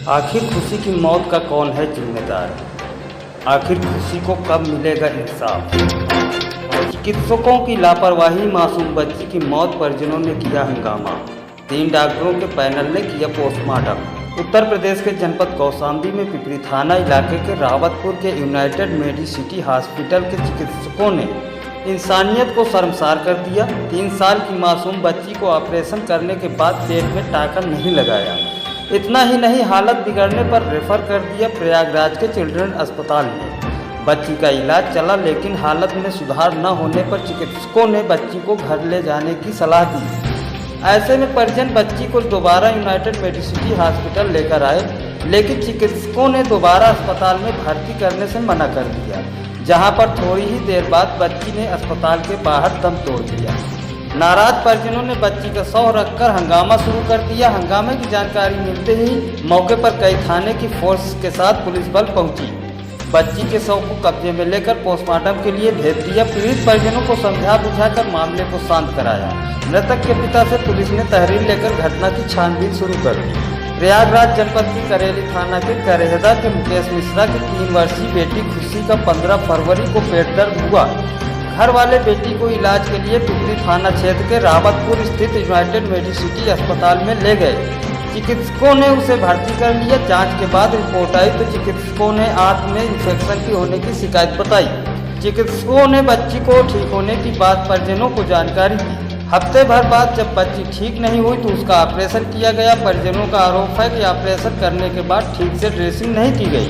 आखिर खुशी की मौत का कौन है जिम्मेदार? आखिर खुशी को कब मिलेगा इंसाफ? चिकित्सकों की लापरवाही, मासूम बच्ची की मौत, परिजनों ने किया हंगामा। 3 डॉक्टरों के पैनल ने किया पोस्टमार्टम। उत्तर प्रदेश के जनपद कौशाम्बी में पिपरी थाना इलाके के रावतपुर के यूनाइटेड मेडिसिटी हॉस्पिटल के चिकित्सकों ने इंसानियत को शर्मसार कर दिया। 3 साल की मासूम बच्ची को ऑपरेशन करने के बाद पेट में टाँका नहीं लगाया। इतना ही नहीं, हालत बिगड़ने पर रेफर कर दिया प्रयागराज के चिल्ड्रन अस्पताल में। बच्ची का इलाज चला, लेकिन हालत में सुधार न होने पर चिकित्सकों ने बच्ची को घर ले जाने की सलाह दी। ऐसे में परिजन बच्ची को दोबारा यूनाइटेड मेडिसिटी हॉस्पिटल लेकर आए, लेकिन चिकित्सकों ने दोबारा अस्पताल में भर्ती करने से मना कर दिया, जहां पर थोड़ी ही देर बाद बच्ची ने अस्पताल के बाहर दम तोड़ दिया। नाराज परिजनों ने बच्ची का शव रखकर हंगामा शुरू कर दिया। हंगामे की जानकारी मिलते ही मौके पर कई थाने की फोर्स के साथ पुलिस बल पहुंची। बच्ची के शव को कब्जे में लेकर पोस्टमार्टम के लिए भेज दिया। पीड़ित परिजनों को समझा बुझाकर मामले को शांत कराया। मृतक के पिता से पुलिस ने तहरीर लेकर घटना की छानबीन शुरू कर दी। प्रयागराज जनपद की करेली थाना के करेहदा के मुकेश मिश्रा की 3 वर्षीय बेटी खुशी का 15 फरवरी को पेट दर्द हुआ। घर वाले बेटी को इलाज के लिए पिपरी थाना क्षेत्र के रावतपुर स्थित यूनाइटेड मेडिसिटी अस्पताल में ले गए। चिकित्सकों ने उसे भर्ती कर लिया। जांच के बाद रिपोर्ट आई तो चिकित्सकों ने आंत में इंफेक्शन की होने की शिकायत बताई। चिकित्सकों ने बच्ची को ठीक होने की बात परिजनों को जानकारी दी। हफ्ते भर बाद जब बच्ची ठीक नहीं हुई तो उसका ऑपरेशन किया गया। परिजनों का आरोप है कि ऑपरेशन करने के बाद ठीक से ड्रेसिंग नहीं की गई,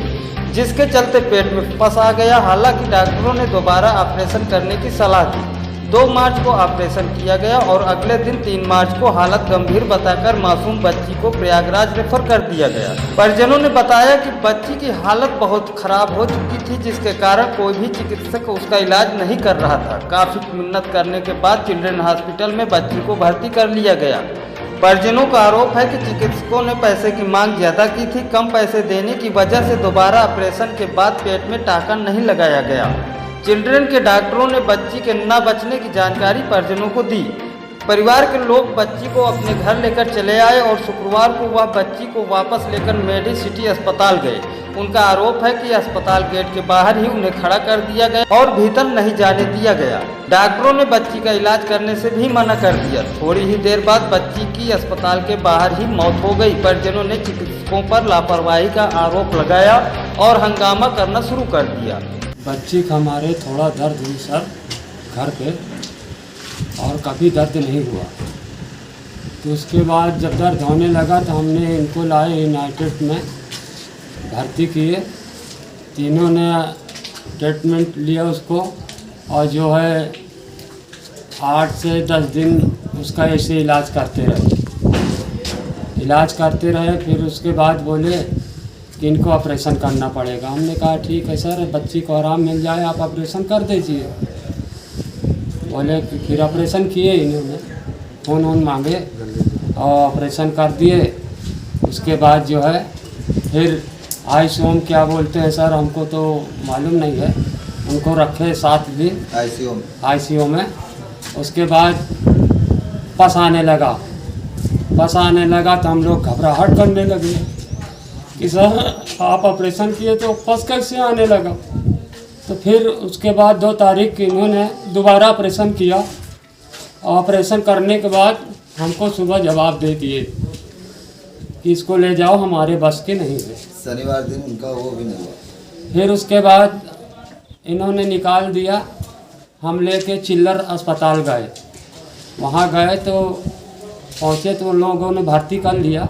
जिसके चलते पेट में फंस आ गया। हालांकि डॉक्टरों ने दोबारा ऑपरेशन करने की सलाह दी। 2 मार्च को ऑपरेशन किया गया और अगले दिन 3 मार्च को हालत गंभीर बताकर मासूम बच्ची को प्रयागराज रेफर कर दिया गया। परिजनों ने बताया कि बच्ची की हालत बहुत खराब हो चुकी थी, जिसके कारण कोई भी चिकित्सक उसका इलाज नहीं कर रहा था। काफी मिन्नत करने के बाद चिल्ड्रन हॉस्पिटल में बच्ची को भर्ती कर लिया गया। परिजनों का आरोप है कि चिकित्सकों ने पैसे की मांग ज्यादा की थी। कम पैसे देने की वजह से दोबारा ऑपरेशन के बाद पेट में टाँका नहीं लगाया गया। चिल्ड्रन के डॉक्टरों ने बच्ची के न बचने की जानकारी परिजनों को दी। परिवार के लोग बच्ची को अपने घर लेकर चले आए और शुक्रवार को वह बच्ची को वापस लेकर मेडिसिटी अस्पताल गए। उनका आरोप है कि अस्पताल गेट के बाहर ही उन्हें खड़ा कर दिया गया और भीतर नहीं जाने दिया गया। डॉक्टरों ने बच्ची का इलाज करने से भी मना कर दिया। थोड़ी ही देर बाद बच्ची की अस्पताल के बाहर ही मौत हो गई। परिजनों ने चिकित्सकों पर लापरवाही का आरोप लगाया और हंगामा करना शुरू कर दिया। बच्ची का हमारे थोड़ा दर्द हुई सर घर पे, और कभी दर्द नहीं हुआ। तो उसके बाद जब दर्द होने लगा तो हमने इनको लाए यूनाइटेड में भर्ती किए। तीनों ने ट्रीटमेंट लिया उसको, और जो है 8 से 10 दिन उसका ऐसे इलाज करते रहे। फिर उसके बाद बोले कि इनको ऑपरेशन करना पड़ेगा। हमने कहा ठीक है सर, बच्ची को आराम मिल जाए, आप ऑपरेशन कर दीजिए। बोले कि फिर ऑपरेशन किए इन्होंने, फ़ोन मांगे और ऑपरेशन कर दिए। उसके बाद जो है फिर आईसीयू क्या बोलते हैं सर, हमको तो मालूम नहीं है। उनको रखे 7 दिन आईसीयू में। उसके बाद पस आने लगा तो हम लोग घबराहट करने लगे कि सर आप ऑपरेशन किए तो पस कैसे आने लगा। तो फिर उसके बाद 2 तारीख इन्होंने दोबारा ऑपरेशन किया। ऑपरेशन करने के बाद हमको सुबह जवाब दे दिए कि इसको ले जाओ, हमारे बस के नहीं है। शनिवार दिन उनका वो भी नहीं हुआ। फिर उसके बाद इन्होंने निकाल दिया। हम लेके चिल्लर अस्पताल गए। वहाँ गए तो पहुँचे तो उन लोगों ने भर्ती कर लिया,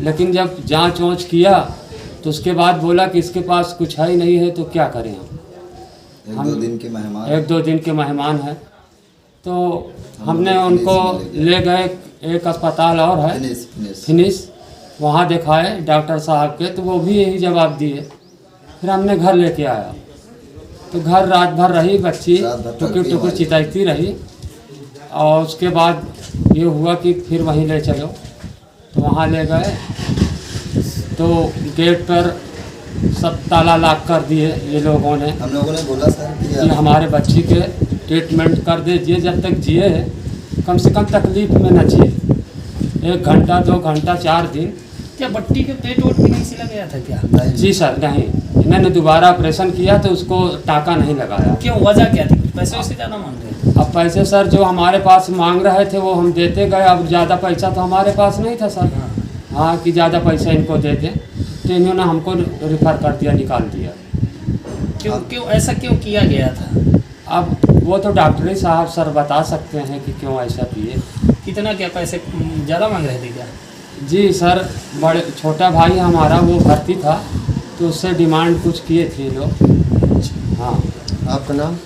लेकिन जब जांच वाँच किया तो उसके बाद बोला कि इसके पास कुछ है ही नहीं है, तो क्या करें हम 1-2 दिन के मेहमान हैं। तो हमने उनको ले गए एक अस्पताल और है फिनिश, वहाँ दिखाए डॉक्टर साहब के, तो वो भी यही जवाब दिए। फिर हमने घर लेके आया तो घर रात भर रही बच्ची, टुकुर चिताती रही। और उसके बाद ये हुआ कि फिर वहीं ले चलो, तो वहाँ ले गए तो गेट पर सब ताला लॉक कर दिए ये लोगों ने। हम लोगों ने बोला सर कि हमारे बच्ची के ट्रीटमेंट कर दीजिए, जब तक जिए कम से कम तकलीफ में न जिए। 1 घंटा 2 घंटा 4 दिन क्या बट्टी के पेट वोट भी नहीं सिला गया था क्या? नहीं जी सर नहीं, इन्होंने दोबारा ऑपरेशन किया तो उसको टाका नहीं लगाया। क्यों, वजह क्या थी? पैसे वैसे ज़्यादा मांग रहे थे? अब पैसे सर जो हमारे पास मांग रहे थे वो हम देते गए, अब ज़्यादा पैसा तो हमारे पास नहीं था सर। हाँ कि ज़्यादा पैसा इनको दे दें, तो इन्होंने हमको रेफर कर दिया, निकाल दिया। क्यों ऐसा क्यों किया गया था? अब वो तो डॉक्टरी साहब सर बता सकते हैं कि क्यों ऐसा किए। कितना क्या पैसे ज़्यादा मांग रहे थे क्या? जी सर, बड़े छोटा भाई हमारा वो भर्ती था तो उससे डिमांड कुछ किए थे लोग। हाँ। आपका नाम?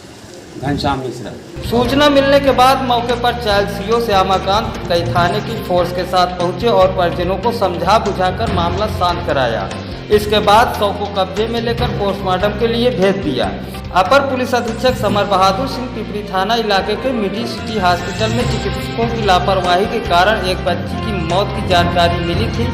घनश्याम मिश्रा। सूचना मिलने के बाद मौके पर चाइल्ड सीओ श्यामाकांत कई थाने की फोर्स के साथ पहुंचे और परिजनों को समझा बुझाकर मामला शांत कराया। इसके बाद शव को कब्जे में लेकर पोस्टमार्टम के लिए भेज दिया। अपर पुलिस अधीक्षक समर बहादुर सिंह पिपरी थाना इलाके के मिडी सिटी हॉस्पिटल में चिकित्सकों की लापरवाही के कारण एक बच्ची की मौत की जानकारी मिली थी।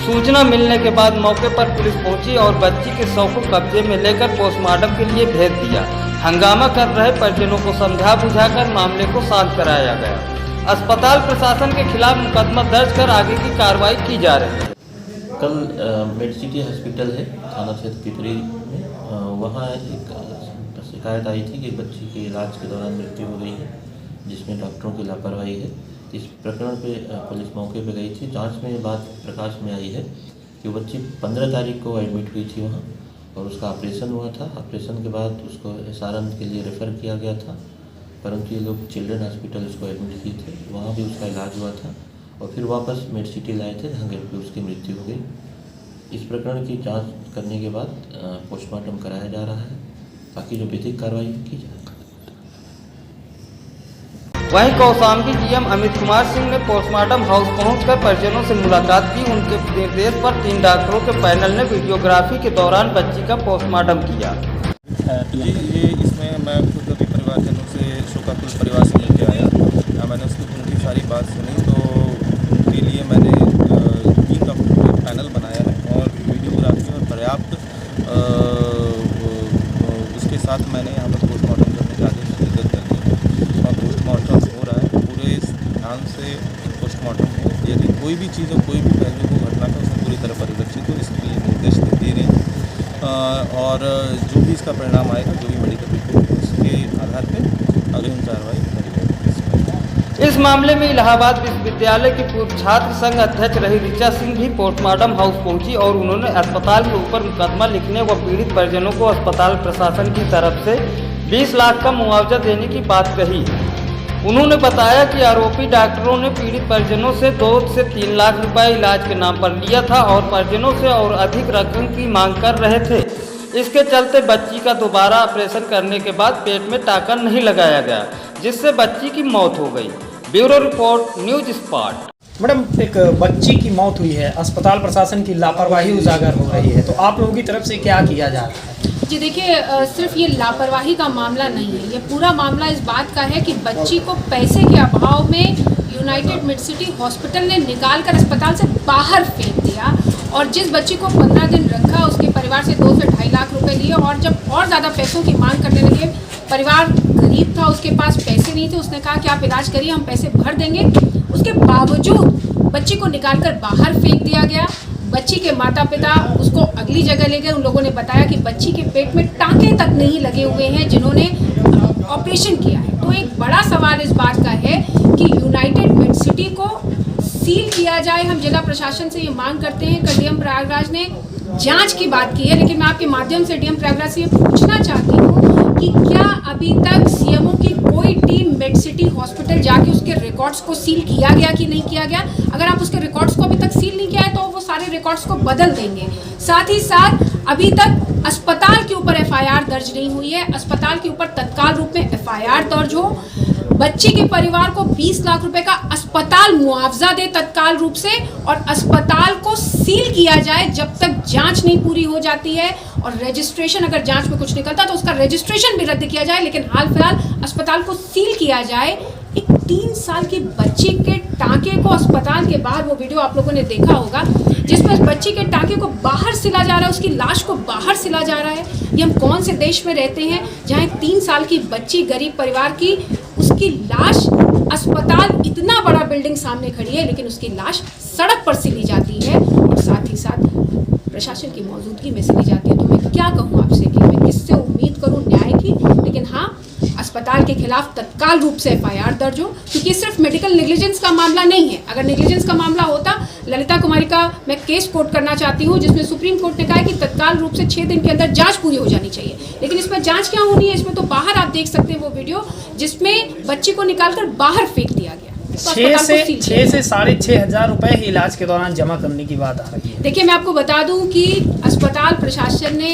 सूचना मिलने के बाद मौके पर पुलिस पहुंची और बच्ची के शव को कब्जे में लेकर पोस्टमार्टम के लिए भेज दिया। हंगामा कर रहे परिजनों को समझा बुझाकर मामले को शांत कराया गया। अस्पताल प्रशासन के खिलाफ मुकदमा दर्ज कर आगे की कार्रवाई की जा रही है। कल मेड सिटी हॉस्पिटल है थाना क्षेत्र पिपरी में, वहाँ एक शिकायत आई थी कि एक बच्ची के इलाज के दौरान मृत्यु हो गई है जिसमें डॉक्टरों की लापरवाही है। इस प्रकरण पे पुलिस मौके पे गई थी। जांच में ये बात प्रकाश में आई है कि वो बच्ची 15 तारीख को एडमिट हुई थी वहाँ और उसका ऑपरेशन हुआ था। ऑपरेशन के बाद उसको SRM के लिए रेफ़र किया गया था, परंतु ये लोग चिल्ड्रन हॉस्पिटल उसको एडमिट किए थे, वहाँ भी उसका इलाज हुआ था और फिर वापस मेड सिटी लाए थे जहाँ गेट पर उसकी मृत्यु हो गई। इस प्रकरण की जांच करने के बाद पोस्टमार्टम कराया जा रहा है, बाकी जो विधिक कार्रवाई की जाए। वहीं कौशाम्बी डीएम अमित कुमार सिंह ने पोस्टमार्टम हाउस पहुंचकर परिजनों से मुलाकात की। उनके निर्देश पर 3 डॉक्टरों के पैनल ने वीडियोग्राफी के दौरान बच्ची का पोस्टमार्टम किया। जी, ये इसमें मैं खुद अभी परिवारजनों से शोकाकुल परिवार से मिलकर आया। मैंने उनकी सारी बात सुनी, तो उनके लिए मैंने 3 डॉक्टरों का पैनल बनाया है और वीडियोग्राफी और पर्याप्त उसके साथ मैंने यहाँ पर पोस्टमार्टम करने के आदेश निर्गत कर दिए और पोस्टमार्टम हो रहा है। पूरे ध्यान से पोस्टमार्टम हो, यदि कोई भी चीज़ और कोई भी पहलू को घटना का उसमें पूरी तरह परिलक्षित हो, इसके लिए निर्देश दिए गए हैं और जो भी इसका परिणाम आएगा, जो भी मेडिकल रिपोर्ट उसके आधार पर अग्रिम कार्रवाई करी जाएगी। इस मामले में इलाहाबाद विश्वविद्यालय की पूर्व छात्र संघ अध्यक्ष रही ऋचा सिंह भी पोस्टमार्टम हाउस पहुंची और उन्होंने अस्पताल के ऊपर मुकदमा लिखने व पीड़ित परिजनों को अस्पताल प्रशासन की तरफ से 20 लाख का मुआवजा देने की बात कही। उन्होंने बताया कि आरोपी डॉक्टरों ने पीड़ित परिजनों से 2 से 3 लाख रुपए इलाज के नाम पर लिया था और परिजनों से और अधिक रकम की मांग कर रहे थे। इसके चलते बच्ची का दोबारा ऑपरेशन करने के बाद पेट में टाका नहीं लगाया गया, जिससे बच्ची की मौत हो गई। Bureau report, news spot. Madam, एक बच्ची की मौत हुई है, अस्पताल प्रशासन की लापरवाही उजागर हो रही है, तो आप लोगों की तरफ से क्या किया जा रहा है? जी देखिए, सिर्फ ये लापरवाही का मामला नहीं है, ये पूरा मामला इस बात का है कि बच्ची को पैसे के अभाव में यूनाइटेड मिड सिटी हॉस्पिटल ने निकाल कर अस्पताल से बाहर फेंक दिया और जिस बच्ची को 15 दिन रखा उसके परिवार से 2 से 2.5 लाख रुपए लिए और जब और ज़्यादा पैसों की मांग करने लगे, परिवार गरीब था, उसके पास पैसे नहीं थे, उसने कहा कि आप इलाज करिए, हम पैसे भर देंगे। उसके बावजूद बच्ची को निकालकर बाहर फेंक दिया गया। बच्ची के माता पिता उसको अगली जगह ले गए। उन लोगों ने बताया कि बच्ची के पेट में टाँके तक नहीं लगे हुए हैं जिन्होंने ऑपरेशन किया है। तो एक बड़ा सवाल इस बात का है कि यूनाइटेड मिड सिटी को सील किया जाए। हम जिला प्रशासन से ये मांग करते हैं कि डीएम प्रयागराज ने जांच की बात की है, लेकिन मैं आपके माध्यम से डीएम प्रयागराज से ये पूछना चाहती हूँ कि क्या अभी तक सीएमओ की कोई टीम मिड सिटी हॉस्पिटल जाके उसके रिकॉर्ड्स को सील किया गया कि नहीं किया गया? अगर आप उसके रिकॉर्ड्स को अभी तक सील नहीं किया है तो वो सारे रिकॉर्ड्स को बदल देंगे। साथ ही साथ अभी तक अस्पताल के ऊपर एफआईआर दर्ज नहीं हुई है। अस्पताल के ऊपर तत्काल रूप में एफआईआर दर्ज हो, बच्ची के परिवार को 20 लाख रुपए का अस्पताल मुआवजा दे तत्काल रूप से और अस्पताल को सील किया जाए जब तक जांच नहीं पूरी हो जाती है और रजिस्ट्रेशन, अगर जांच में कुछ निकलता तो उसका रजिस्ट्रेशन भी रद्द किया जाए, लेकिन हाल फिलहाल अस्पताल को सील किया जाए। एक 3 साल की बच्ची के टाँके को अस्पताल के बाहर, वो वीडियो आप लोगों ने देखा होगा जिसमें उस बच्ची के टाँके को बाहर सिला जा रहा है, उसकी लाश को बाहर सिला जा रहा है। ये हम कौन से देश में रहते हैं जहाँ 3 साल की बच्ची, गरीब परिवार की, उसकी लाश, अस्पताल इतना बड़ा बिल्डिंग सामने खड़ी है लेकिन उसकी लाश सड़क पर सिली जाती है। और साथ साथ ही साथ प्रशासन की मौजूदगी में चली जाती है। तो मैं क्या कहूँ आपसे कि मैं किससे उम्मीद करूँ न्याय की, लेकिन हाँ, अस्पताल के खिलाफ तत्काल रूप से FIR दर्ज हो, क्योंकि सिर्फ मेडिकल नेग्लिजेंस का मामला नहीं है। अगर नेग्लिजेंस का मामला होता, ललिता कुमारी का मैं केस कोट करना चाहती हूँ जिसमें सुप्रीम कोर्ट ने कहा है कि तत्काल रूप से 6 दिन के अंदर जांच पूरी हो जानी चाहिए, लेकिन इसमें जांच क्या होनी है? इसमें तो बाहर आप देख सकते हैं वो वीडियो जिसमें बच्ची को निकालकर बाहर फेंक दिया गया। तो 6 से 6,500 रुपए ही इलाज के दौरान जमा करने की बात आ रही है। देखिए, मैं आपको बता दूं कि अस्पताल प्रशासन ने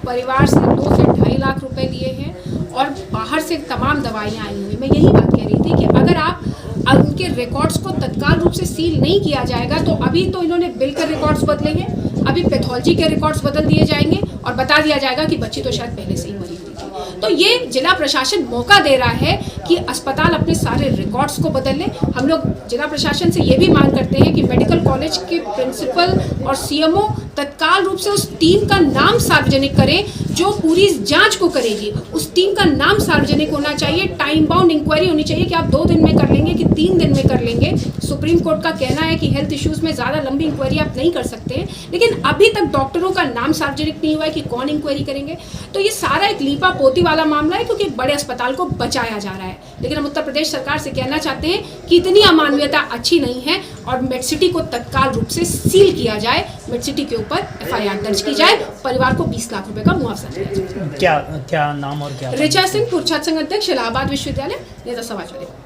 परिवार से 2 से 2.5 लाख रुपए लिए हैं और बाहर से तमाम दवाइयाँ आई हुई। मैं यही बात कह रही थी कि अगर आप उनके रिकॉर्ड्स को तत्काल रूप से सील नहीं किया जाएगा तो अभी तो इन्होंने बिल के रिकॉर्ड्स बदले हैं, अभी पैथोलॉजी के रिकॉर्ड्स बदल दिए जाएंगे और बता दिया जाएगा कि बच्ची तो शायद पहले से ही मरी हुई थी। तो ये जिला प्रशासन मौका दे रहा है कि अस्पताल अपने सारे रिकॉर्ड्स को बदल ले। हम लोग जिला प्रशासन से ये भी मांग करते हैं कि मेडिकल कॉलेज के प्रिंसिपल और CMO तत्काल रूप से उस टीम का नाम सार्वजनिक करें जो पूरी जांच को करेगी। उस टीम का नाम सार्वजनिक होना चाहिए, टाइम बाउंड इंक्वायरी होनी चाहिए कि आप 2 दिन में कर लेंगे कि 3 दिन में कर लेंगे। सुप्रीम कोर्ट का कहना है कि हेल्थ इश्यूज में ज़्यादा लंबी इंक्वायरी आप नहीं कर सकते हैं, लेकिन अभी तक डॉक्टरों का नाम सार्वजनिक नहीं हुआ है कि कौन इंक्वायरी करेंगे। तो ये सारा एक लीपा पोती वाला मामला है, क्योंकि बड़े अस्पताल को बचाया जा रहा है। लेकिन हम उत्तर प्रदेश सरकार से कहना चाहते हैं कि इतनी अमानवीयता अच्छी नहीं है और मेडसिटी को तत्काल रूप से सील किया जाए, मेडसिटी के ऊपर FIR दर्ज की जाए, परिवार को 20 लाख रुपए का मुआवजा दिया जाए। क्या नाम और क्या? ऋचा सिंह, पूर्व छात्र संघ अध्यक्ष, इलाहाबाद विश्वविद्यालय, नेता समाजवादी।